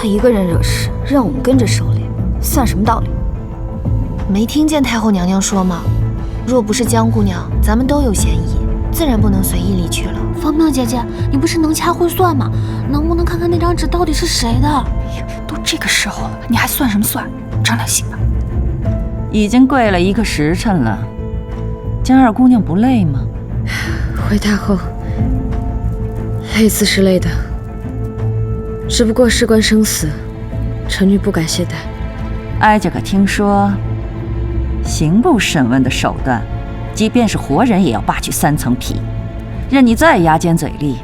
一个人惹事，让我们跟着收敛，算什么道理？没听见太后娘娘说吗？若不是江姑娘，咱们都有嫌疑，自然不能随意离去了。方妙姐姐，你不是能掐会算吗？能不能看看那张纸到底是谁的？都这个时候了，你还算什么算？长点心吧。已经跪了1个时辰了，江二姑娘不累吗？回太后，累自是累的，只不过事关生死，臣女不敢懈怠。哀家可听说，刑部审问的手段，即便是活人也要扒去3层皮，任你再牙尖嘴利，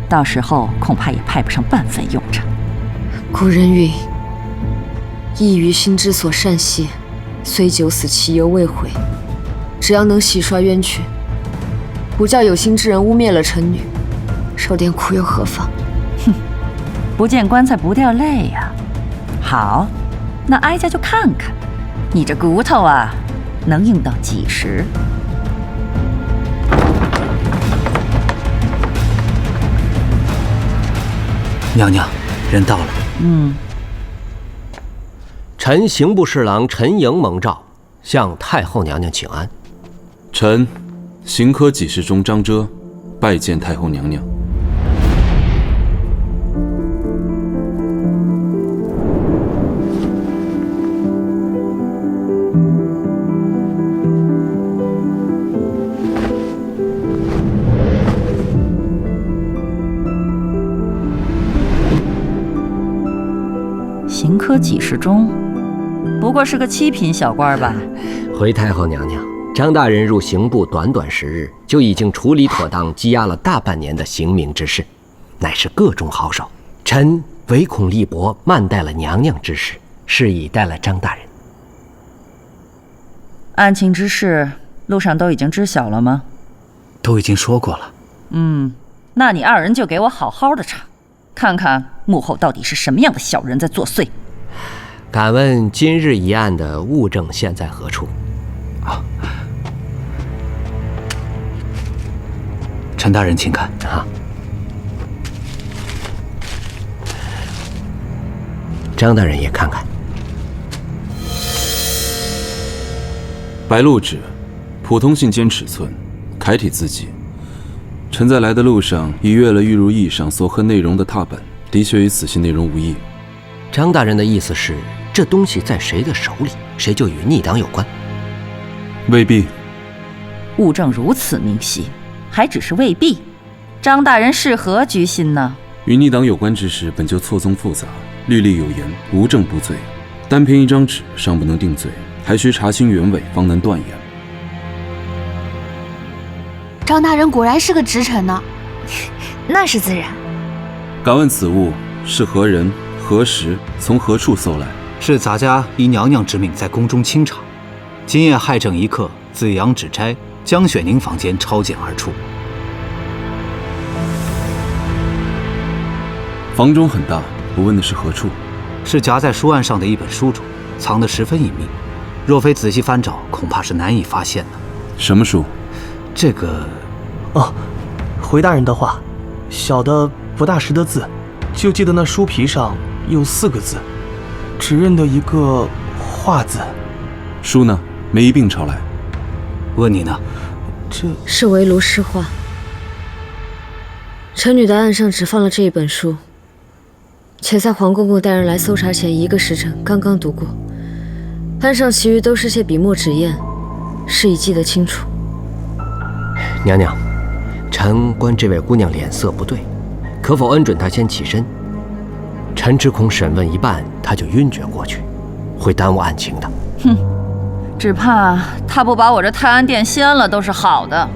到时候恐怕也派不上半分用场。古人云：“异于心之所善泄，虽九死其犹未悔。”只要能洗刷冤屈，不叫有心之人污蔑了臣女，受点苦又何妨？哼，不见棺材不掉泪呀。好，那哀家就看看，你这骨头啊，能硬到几时？娘娘，人到了。臣刑部侍郎陈莹蒙召，向太后娘娘请安。臣刑科给事中张遮，拜见太后娘娘。刑科给事中，不过是个7品小官吧？回太后娘娘，张大人入刑部短短10日，就已经处理妥当积压了大半年的刑名之事，乃是个中好手。臣唯恐力薄，慢待了娘娘之事，是以待了张大人。案情之事，路上都已经知晓了吗？都已经说过了。那你2人就给我好好的查，看看幕后到底是什么样的小人在作祟。敢问今日一案的物证现在何处？陈大人，请看。张大人也看看。白鹿纸，普通信笺尺寸，楷体字迹。臣在来的路上已阅了玉如意上所刻内容的拓本，的确与此信内容无异。张大人的意思是，这东西在谁的手里，谁就与逆党有关？未必。物证如此明晰，还只是未必？张大人是何居心呢？与逆党有关之事本就错综复杂，律例有言，无证不罪。单凭一张纸尚不能定罪，还需查清原委，方能断言。张大人果然是个直臣呢。那是自然。敢问此物是何人、何时、从何处搜来？是咱家依娘娘之命在宫中清查，今夜亥正一刻，自阳指差江雪宁房间抄检而出。房中很大，不问的是何处？是夹在书案上的一本书中，藏得十分隐秘，若非仔细翻找，恐怕是难以发现的。什么书？这个……回大人的话，小的不大识得字，就记得那书皮上有4个字，只认得一个画字。书呢？没一并抄来。问你呢？这是围炉诗画。臣女的案上只放了这一本书，且在黄公公带人来搜查前1个时辰刚刚读过，案上其余都是些笔墨纸砚，是已记得清楚。娘娘，臣观这位姑娘脸色不对，可否恩准她先起身？臣只恐审问一半，她就晕厥过去，会耽误案情的。哼，只怕她不把我这泰安殿掀了都是好的。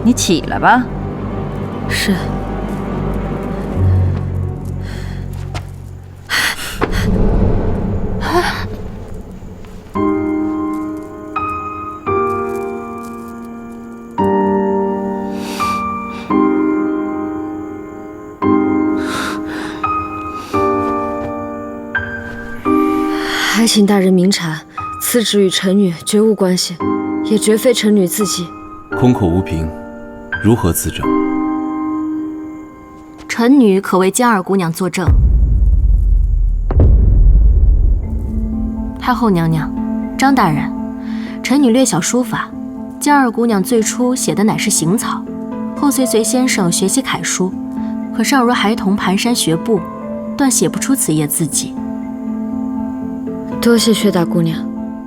你起来吧。是。还请大人明察，此旨与臣女绝无关系，也绝非臣女自己。空口无凭，如何自证？臣女可为江二姑娘作证。太后娘娘，张大人，臣女略晓书法，江二姑娘最初写的乃是行草，后随先生学习楷书，可尚如孩童蹒跚学步，断写不出此页字迹。多谢薛大姑娘。